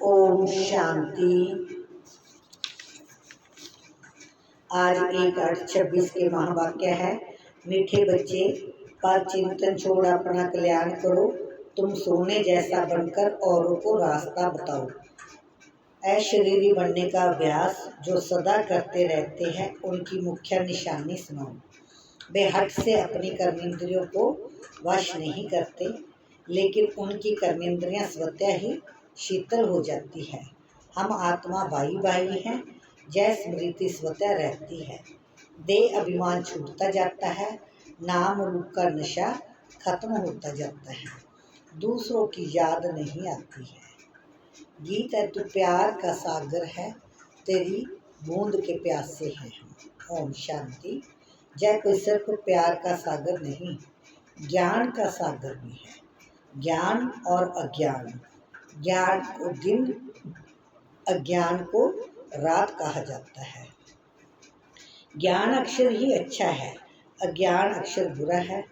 ओम शांति। आज 1/8/26 के महावाक्य है। मीठे बच्चे, पर चिंतन छोड़ अपना कल्याण करो। तुम सोने जैसा बनकर औरों को रास्ता बताओ। अशरीरी बनने का अभ्यास जो सदा करते रहते हैं, उनकी मुख्य निशानी सुनाओ। वे हट से अपनी कर्मेंद्रियों को वश नहीं करते, लेकिन उनकी कर्मेंद्रियां स्वतः ही शीतल हो जाती है। हम आत्मा भाई भाई हैं। जय स्मृति स्वतः रहती है। देह अभिमान छूटता जाता है। नाम रूप का नशा खत्म होता जाता है। दूसरों की याद नहीं आती है। गीत है, तू प्यार का सागर है, तेरी बूंद के प्यासे हैं हम। ओम शांति। जय कोई सिर्फ प्यार का सागर नहीं, ज्ञान का सागर भी है। ज्ञान और अज्ञान, ज्ञान को दिन, अज्ञान को रात कहा जाता है। ज्ञान अक्षर ही अच्छा है, अज्ञान अक्षर बुरा है।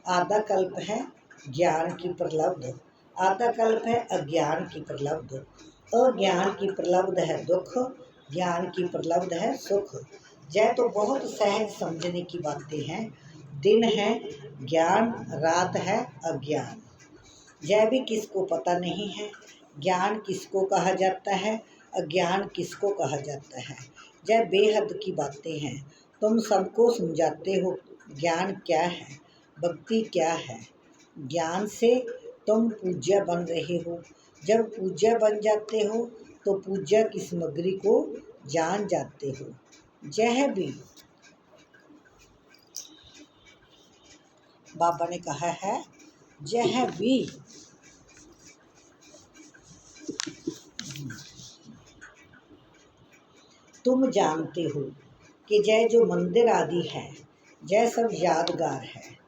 आधा कल्प है ज्ञान की प्रलब्ध, आधा कल्प है अज्ञान की प्रलब्ध। अज्ञान की प्रलब्ध है दुख, ज्ञान की प्रलब्ध है सुख। जय तो बहुत सहज समझने की बातें हैं। दिन है ज्ञान, रात है अज्ञान। जय भी किसको पता नहीं है, ज्ञान किसको कहा जाता है, अज्ञान किसको कहा जाता है। जय बेहद की बातें हैं। तुम सबको समझाते हो ज्ञान क्या है, भक्ति क्या है। ज्ञान से तुम पूज्य बन रहे हो। जब पूज्य बन जाते हो तो पूज्य की सामग्री को जान जाते हो। जय भी बाबा ने कहा है, जय भी तुम जानते हो कि जय जो मंदिर आदि है, जय सब यादगार है।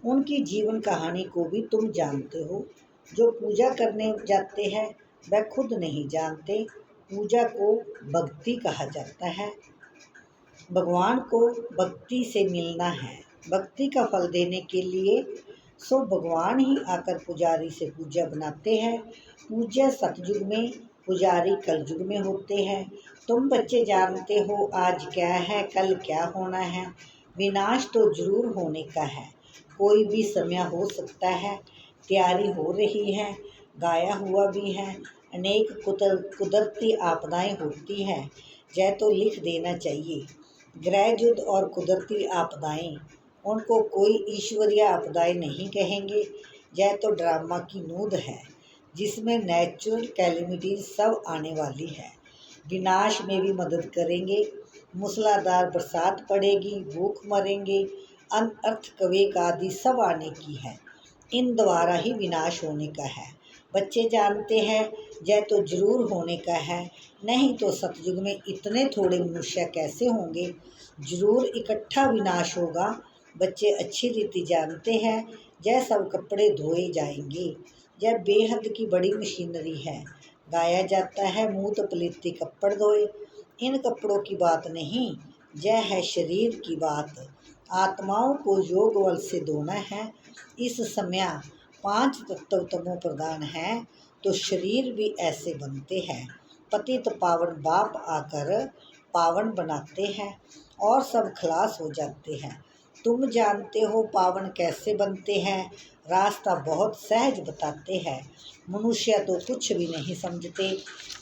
उनकी जीवन कहानी को भी तुम जानते हो। जो पूजा करने जाते हैं वह खुद नहीं जानते। पूजा को भक्ति कहा जाता है। भगवान को भक्ति से मिलना है। भक्ति का फल देने के लिए सो भगवान ही आकर पुजारी से पूजा बनाते हैं। पूज्य सतयुग में, पुजारी कलयुग में होते हैं। तुम बच्चे जानते हो आज क्या है, कल क्या होना है। विनाश तो जरूर होने का है, कोई भी समय हो सकता है। तैयारी हो रही है, गाया हुआ भी है। अनेक कुदरती आपदाएं होती हैं। जय तो लिख देना चाहिए। गृह युद्ध और कुदरती आपदाएं, उनको कोई ईश्वरीय आपदाएं नहीं कहेंगे। यह तो ड्रामा की नूंद है, जिसमें नेचुरल कैलेमिटीज सब आने वाली है। विनाश में भी मदद करेंगे। मूसलाधार बरसात पड़ेगी, भूख मरेंगे, अर्थक्वेक आदि सब आने की है। इन द्वारा ही विनाश होने का है। बच्चे जानते हैं यह तो जरूर होने का है, नहीं तो सतयुग में इतने थोड़े मनुष्य कैसे होंगे। जरूर इकट्ठा विनाश होगा। बच्चे अच्छी रीति जानते हैं यह सब कपड़े धोए जाएंगे। यह बेहद की बड़ी मशीनरी है। गाया जाता है, मूत पलीती कपड़ धोए। इन कपड़ों की बात नहीं, यह है शरीर की बात। आत्माओं को योग बल से धोना है। इस समय 5 तत्व तमो प्रधान है, तो शरीर भी ऐसे बनते हैं। पतित पावन बाप आकर पावन बनाते हैं और सब खलास हो जाते हैं। तुम जानते हो पावन कैसे बनते हैं। रास्ता बहुत सहज बताते हैं। मनुष्य तो कुछ भी नहीं समझते।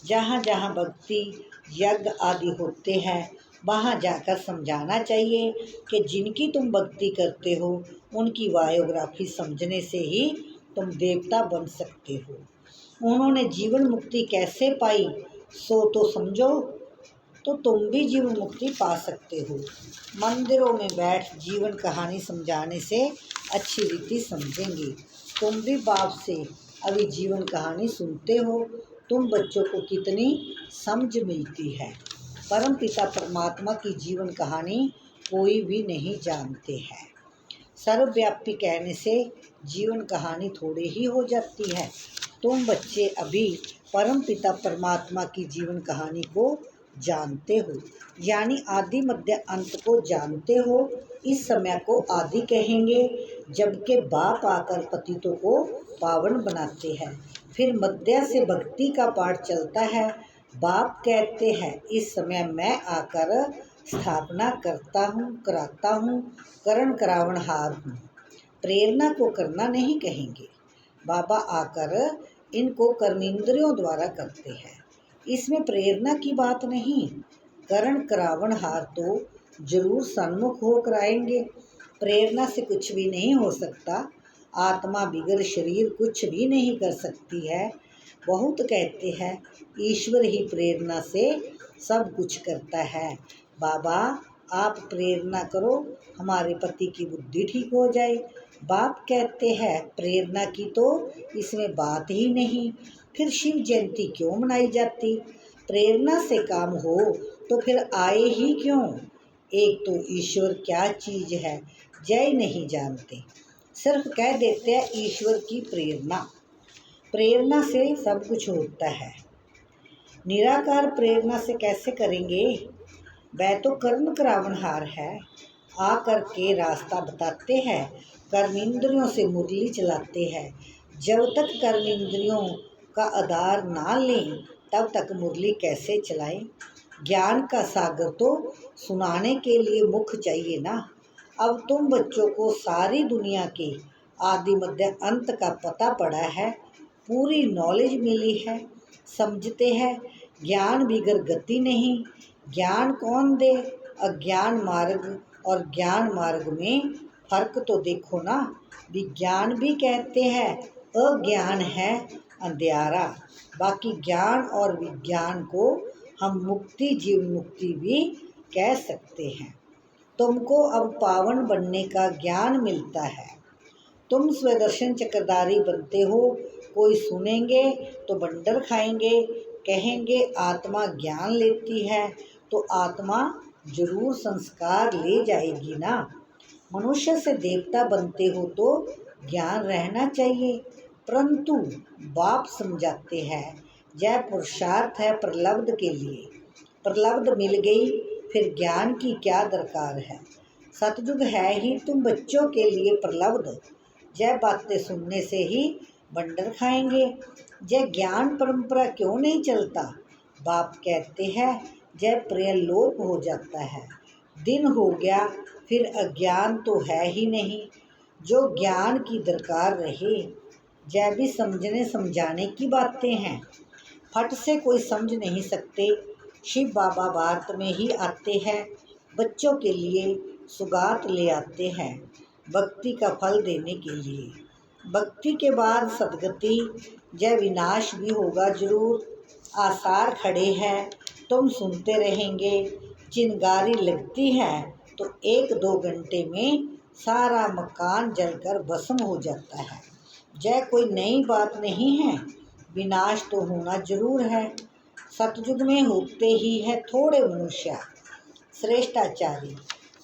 जहाँ जहाँ भक्ति यज्ञ आदि होते हैं, वहाँ जाकर समझाना चाहिए कि जिनकी तुम भक्ति करते हो उनकी बायोग्राफी समझने से ही तुम देवता बन सकते हो। उन्होंने जीवन मुक्ति कैसे पाई सो तो समझो, तो तुम भी जीवन मुक्ति पा सकते हो। मंदिरों में बैठ जीवन कहानी समझाने से अच्छी रीति समझेंगे। तुम भी बाप से अभी जीवन कहानी सुनते हो। तुम बच्चों को कितनी समझ मिलती है। परम पिता परमात्मा की जीवन कहानी कोई भी नहीं जानते हैं। सर्वव्यापी कहने से जीवन कहानी थोड़ी ही हो जाती है। तुम बच्चे अभी परम पिता परमात्मा की जीवन कहानी को जानते हो, यानी आदि मध्य अंत को जानते हो। इस समय को आदि कहेंगे, जबकि बाप आकर पतितों को पावन बनाते हैं। फिर मध्य से भक्ति का पाठ चलता है। बाप कहते हैं इस समय मैं आकर स्थापना कराता हूँ, करण करावनहार हूँ। प्रेरणा को करना नहीं कहेंगे, बाबा आकर इनको कर्मेंद्रियों द्वारा करते हैं। इसमें प्रेरणा की बात नहीं। करण करावनहार तो जरूर सन्मुख हो कराएंगे। प्रेरणा से कुछ भी नहीं हो सकता। आत्मा बिगर शरीर कुछ भी नहीं कर सकती है। बहुत कहते हैं ईश्वर ही प्रेरणा से सब कुछ करता है। बाबा आप प्रेरणा करो, हमारे पति की बुद्धि ठीक हो जाए। बाप कहते हैं प्रेरणा की तो इसमें बात ही नहीं, फिर शिव जयंती क्यों मनाई जाती? प्रेरणा से काम हो तो फिर आए ही क्यों? एक तो ईश्वर क्या चीज है जय नहीं जानते, सिर्फ कह देते हैं ईश्वर की प्रेरणा। प्रेरणा से सब कुछ होता है, निराकार प्रेरणा से कैसे करेंगे? वह तो कर्म करावनहार है, आ करके रास्ता बताते हैं, कर्मेंद्रियों से मुरली चलाते हैं। जब तक कर्मेंद्रियों का आधार ना लें तब तक मुरली कैसे चलाएं? ज्ञान का सागर तो सुनाने के लिए मुख चाहिए ना। अब तुम बच्चों को सारी दुनिया के आदि मध्य अंत का पता पड़ा है, पूरी नॉलेज मिली है, समझते हैं ज्ञान बिगर गति नहीं। ज्ञान कौन दे? अज्ञान मार्ग और ज्ञान मार्ग में फर्क तो देखो ना। विज्ञान भी कहते हैं अज्ञान है अंधियारा, बाकी ज्ञान और विज्ञान को हम मुक्ति जीवन मुक्ति भी कह सकते हैं। तुमको अब पावन बनने का ज्ञान मिलता है, तुम स्वदर्शन चक्रधारी बनते हो। कोई सुनेंगे तो बंडर खाएंगे, कहेंगे आत्मा ज्ञान लेती है तो आत्मा जरूर संस्कार ले जाएगी ना। मनुष्य से देवता बनते हो तो ज्ञान रहना चाहिए, परंतु बाप समझाते हैं यह पुरुषार्थ है प्रलब्ध के लिए। प्रलब्ध मिल गई फिर ज्ञान की क्या दरकार है? सतयुग है ही तुम बच्चों के लिए प्रलब्ध। यह बातें सुनने से ही बंडर खाएंगे। यह ज्ञान परंपरा क्यों नहीं चलता? बाप कहते हैं यह प्रलोप हो जाता है, दिन हो गया फिर अज्ञान तो है ही नहीं। जो ज्ञान की दरकार रहे, यह भी समझने समझाने की बातें हैं, फट से कोई समझ नहीं सकते। शिव बाबा भारत में ही आते हैं, बच्चों के लिए सुगात ले आते हैं, भक्ति का फल देने के लिए। भक्ति के बाद सदगति, जय विनाश भी होगा जरूर। आसार खड़े हैं, तुम सुनते रहेंगे। चिंगारी लगती है तो 1-2 घंटे में सारा मकान जलकर भस्म हो जाता है। जय कोई नई बात नहीं है, विनाश तो होना जरूर है। सतयुग में होते ही है थोड़े मनुष्य श्रेष्ठाचारी।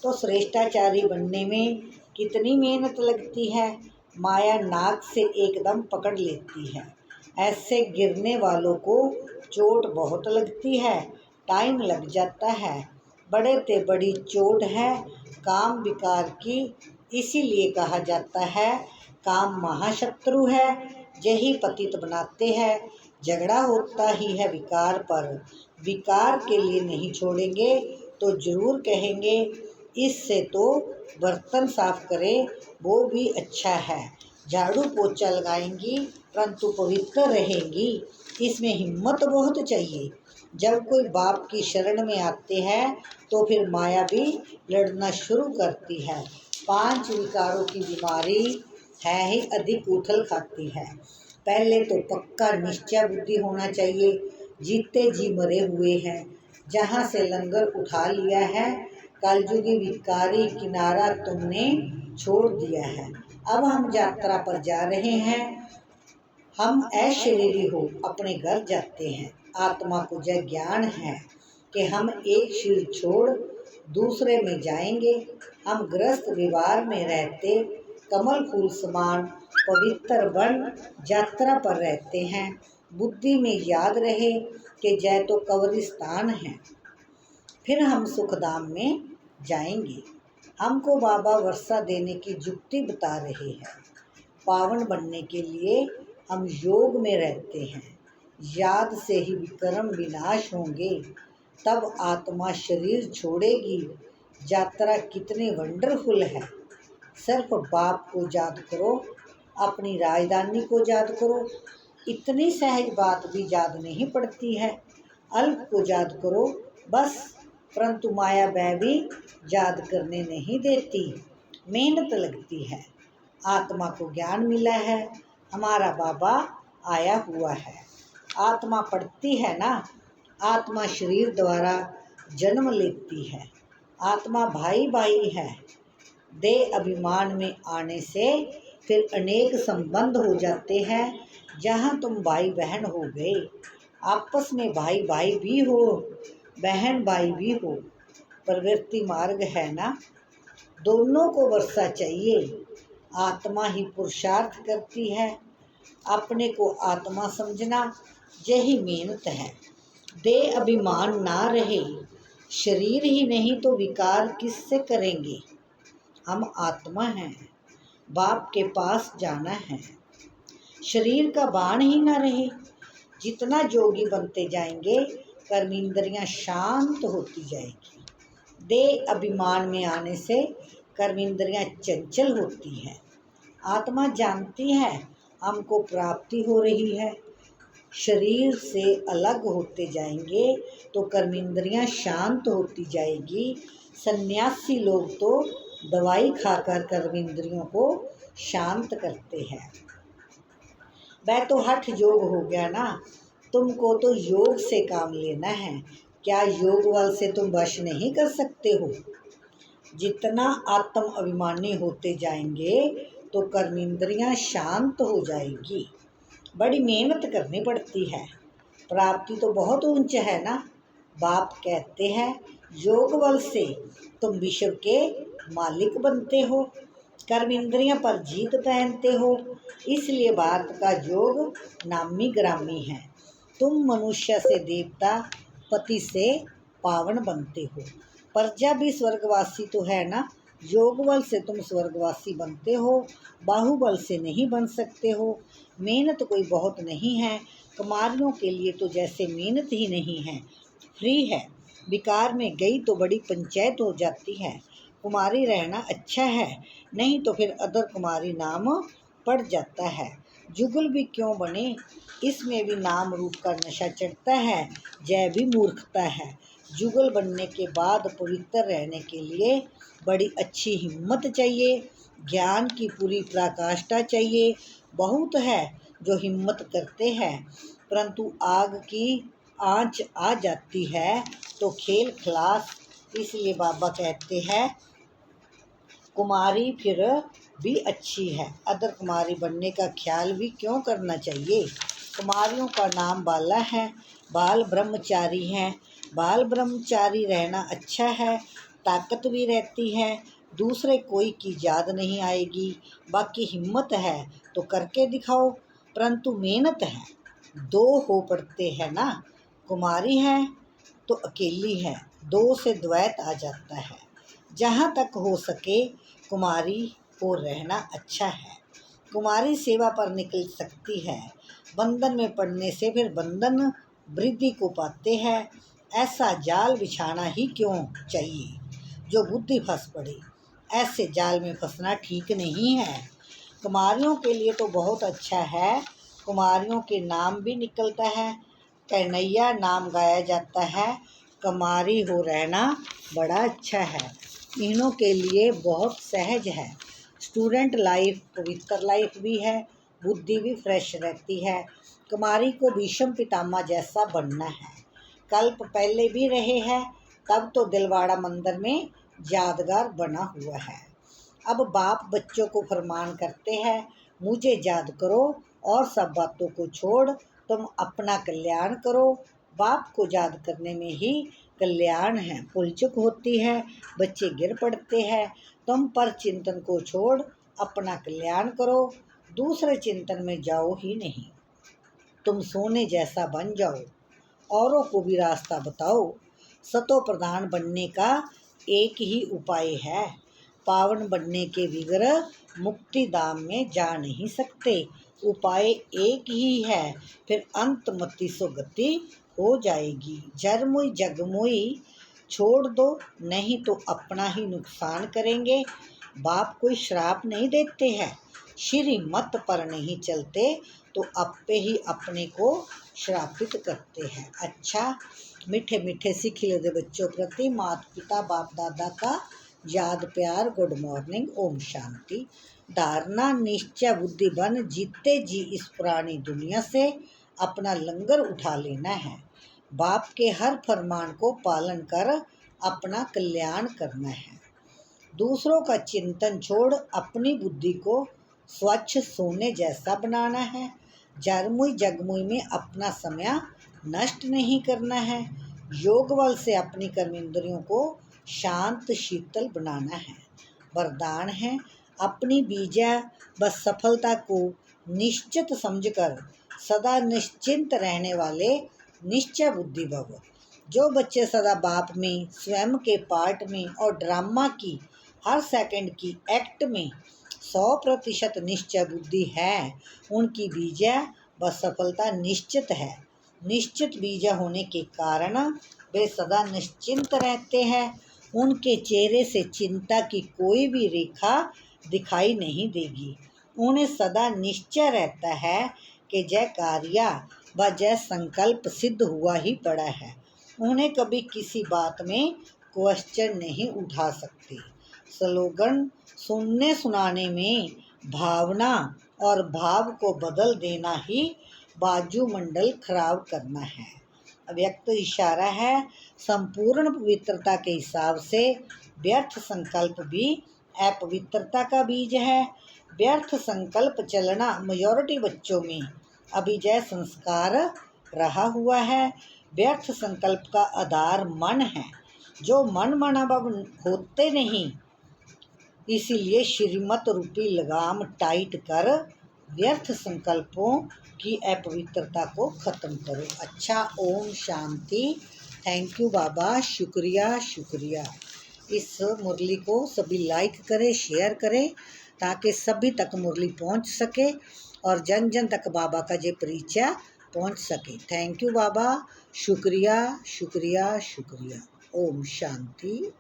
तो श्रेष्ठाचारी बनने में कितनी मेहनत लगती है, माया नाक से एकदम पकड़ लेती है। ऐसे गिरने वालों को चोट बहुत लगती है, टाइम लग जाता है। बड़े ते बड़ी चोट है काम विकार की, इसीलिए कहा जाता है काम महाशत्रु है, यही पतित बनाते हैं। झगड़ा होता ही है विकार पर, विकार के लिए नहीं छोड़ेंगे तो जरूर कहेंगे इससे तो बर्तन साफ करें वो भी अच्छा है। झाड़ू पोछा लगाएंगी परंतु पवित्र रहेंगी, इसमें हिम्मत बहुत चाहिए। जब कोई बाप की शरण में आते हैं तो फिर माया भी लड़ना शुरू करती है। 5 विकारों की बीमारी है ही अधिक उथल खाती है। पहले तो पक्का निश्चय बुद्धि होना चाहिए, जीते जी मरे हुए हैं, जहाँ से लंगर उठा लिया है। कलयुगी विकारी किनारा तुमने छोड़ दिया है, अब हम यात्रा पर जा रहे हैं। हम अशरीरी हो अपने घर जाते हैं। आत्मा को यह ज्ञान है कि हम एक शरीर छोड़ दूसरे में जाएंगे। हम गृहस्थ विवार में रहते कमल फूल समान पवित्र बन यात्रा पर रहते हैं। बुद्धि में याद रहे कि जय तो कब्रिस्तान है, फिर हम सुखधाम में जाएंगे। हमको बाबा वर्षा देने की जुक्ति बता रहे हैं। पावन बनने के लिए हम योग में रहते हैं। याद से ही विक्रम विनाश होंगे, तब आत्मा शरीर छोड़ेगी। यात्रा कितनी वंडरफुल है। सिर्फ बाप को याद करो, अपनी राजधानी को याद करो। इतनी सहज बात भी याद नहीं पड़ती है। अल्प को याद करो बस, परंतु माया वह भी याद करने नहीं देती। मेहनत लगती है। आत्मा को ज्ञान मिला है, हमारा बाबा आया हुआ है। आत्मा पढ़ती है ना, आत्मा शरीर द्वारा जन्म लेती है। आत्मा भाई भाई है। देह अभिमान में आने से फिर अनेक संबंध हो जाते हैं। जहाँ तुम भाई बहन हो गए, आपस में भाई भाई भी हो, बहन भाई भी हो। प्रवृत्ति मार्ग है ना, दोनों को वर्षा चाहिए। आत्मा ही पुरुषार्थ करती है। अपने को आत्मा समझना यही मेहनत है। देह अभिमान ना रहे। शरीर ही नहीं तो विकार किससे करेंगे। हम आत्मा हैं, बाप के पास जाना है। शरीर का बाण ही ना रहे। जितना योगी बनते जाएंगे, कर्मेंद्रियां शांत होती जाएगी। देह अभिमान में आने से कर्मेंद्रियां चंचल होती है। आत्मा जानती है हमको प्राप्ति हो रही है। शरीर से अलग होते जाएंगे तो कर्मेंद्रियां शांत होती जाएगी। सन्यासी लोग तो दवाई खाकर कर्मेंद्रियों को शांत करते हैं। वह तो हठ योग हो गया ना। तुमको तो योग से काम लेना है। क्या योग बल से तुम वश नहीं कर सकते हो। जितना आत्म अभिमानी होते जाएंगे तो कर्मेंद्रियां शांत हो जाएगी। बड़ी मेहनत करनी पड़ती है। प्राप्ति तो बहुत ऊंच है ना। बाप कहते हैं योग बल से तुम विश्व के मालिक बनते हो, कर्मेंद्रियां पर जीत पहनते हो। इसलिए भारत का योग नामी ग्रामी है। तुम मनुष्य से देवता, पति से पावन बनते हो। प्रजा भी स्वर्गवासी तो है ना। योग बल से तुम स्वर्गवासी बनते हो, बाहुबल से नहीं बन सकते हो। मेहनत कोई बहुत नहीं है। कुमारियों के लिए तो जैसे मेहनत ही नहीं है, फ्री है। विकार में गई तो बड़ी पंचायत हो जाती है। कुमारी रहना अच्छा है, नहीं तो फिर अदर कुमारी नाम पड़ जाता है। जुगल भी क्यों बने, इसमें भी नाम रूप का नशा चढ़ता है। जय भी मूर्खता है। जुगल बनने के बाद पवित्र रहने के लिए बड़ी अच्छी हिम्मत चाहिए, ज्ञान की पूरी पराकाष्ठा चाहिए। बहुत है जो हिम्मत करते हैं, परंतु आग की आंच आ जाती है तो खेल खलास। इसलिए बाबा कहते हैं कुमारी फिर भी अच्छी है। अदर कुमारी बनने का ख्याल भी क्यों करना चाहिए। कुमारियों का नाम बाला है, बाल ब्रह्मचारी हैं। बाल ब्रह्मचारी रहना अच्छा है, ताकत भी रहती है। दूसरे कोई की याद नहीं आएगी। बाकी हिम्मत है तो करके दिखाओ, परंतु मेहनत है। दो हो पड़ते हैं ना। कुमारी है तो अकेली है, दो से द्वैत आ जाता है। जहाँ तक हो सके कुमारी को रहना अच्छा है। कुमारी सेवा पर निकल सकती है। बंधन में पड़ने से फिर बंधन वृद्धि को पाते हैं। ऐसा जाल बिछाना ही क्यों चाहिए जो बुद्धि फंस पड़े। ऐसे जाल में फंसना ठीक नहीं है। कुमारियों के लिए तो बहुत अच्छा है। कुमारियों के नाम भी निकलता है, कन्हैया नाम गाया जाता है। कुमारी हो रहना बड़ा अच्छा है। इन्हों के लिए बहुत सहज है। स्टूडेंट लाइफ पवित्र लाइफ भी है, बुद्धि भी फ्रेश रहती है। कुमारी को भीष्म पितामह जैसा बनना है। कल्प पहले भी रहे हैं, तब तो दिलवाड़ा मंदिर में यादगार बना हुआ है। अब बाप बच्चों को फरमान करते हैं मुझे याद करो और सब बातों को छोड़ तुम अपना कल्याण करो। बाप को याद करने में ही कल्याण है। भूल चूक होती है, बच्चे गिर पड़ते हैं। तुम पर चिंतन को छोड़ अपना कल्याण करो, दूसरे चिंतन में जाओ ही नहीं। तुम सोने जैसा बन जाओ, औरों को भी रास्ता बताओ। सतो प्रधान बनने का एक ही उपाय है। पावन बनने के विग्रह मुक्ति धाम में जा नहीं सकते। उपाय एक ही है, फिर अंत मति सो गति हो जाएगी। जरमुई जगमुई छोड़ दो, नहीं तो अपना ही नुकसान करेंगे। बाप कोई श्राप नहीं देते हैं, श्रीमत पर नहीं चलते तो आपे ही अपने को श्रापित करते हैं। अच्छा, मीठे मीठे सीख लेते बच्चों प्रति माता पिता बाप दादा का याद प्यार, गुड मॉर्निंग, ओम शांति। धारणा निश्चय बुद्धि बन जीते जी इस पुरानी दुनिया से अपना लंगर उठा लेना है। बाप के हर फरमान को पालन कर अपना कल्याण करना है। दूसरों का चिंतन छोड़ अपनी बुद्धि को स्वच्छ सोने जैसा बनाना है। जरमुई जगमुई में अपना समय नष्ट नहीं करना है। योग बल से अपनी कर्मेंद्रियों को शांत शीतल बनाना है। वरदान है, अपनी विजय व सफलता को निश्चित समझकर सदा निश्चिंत रहने वाले निश्चय बुद्धि भव। जो बच्चे सदा बाप में, स्वयं के पार्ट में और ड्रामा की हर सेकंड की एक्ट में 100% निश्चय बुद्धि है, उनकी विजय व सफलता निश्चित है। निश्चित विजय होने के कारण वे सदा निश्चिंत रहते हैं। उनके चेहरे से चिंता की कोई भी रेखा दिखाई नहीं देगी। उन्हें सदा निश्चय रहता है कि जय कार्य व जय संकल्प सिद्ध हुआ ही पड़ा है। उन्हें कभी किसी बात में क्वेश्चन नहीं उठा सकते। स्लोगन, सुनने सुनाने में भावना और भाव को बदल देना ही बाजूमंडल खराब करना है। अव्यक्त इशारा है, संपूर्ण पवित्रता के हिसाब से व्यर्थ संकल्प भी अपवित्रता का बीज है। व्यर्थ संकल्प चलना मेजॉरिटी बच्चों में अभिजय संस्कार रहा हुआ है। व्यर्थ संकल्प का आधार मन है, जो मन मनाभाव होते नहीं, इसीलिए श्रीमत रूपी लगाम टाइट कर व्यर्थ संकल्पों की अपवित्रता को खत्म करो। अच्छा, ओम शांति। थैंक यू बाबा, शुक्रिया शुक्रिया। इस मुरली को सभी लाइक करें, शेयर करें, ताकि सभी तक मुरली पहुंच सके और जन जन तक बाबा का ये परिचय पहुंच सके। थैंक यू बाबा, शुक्रिया शुक्रिया शुक्रिया। ओम शांति।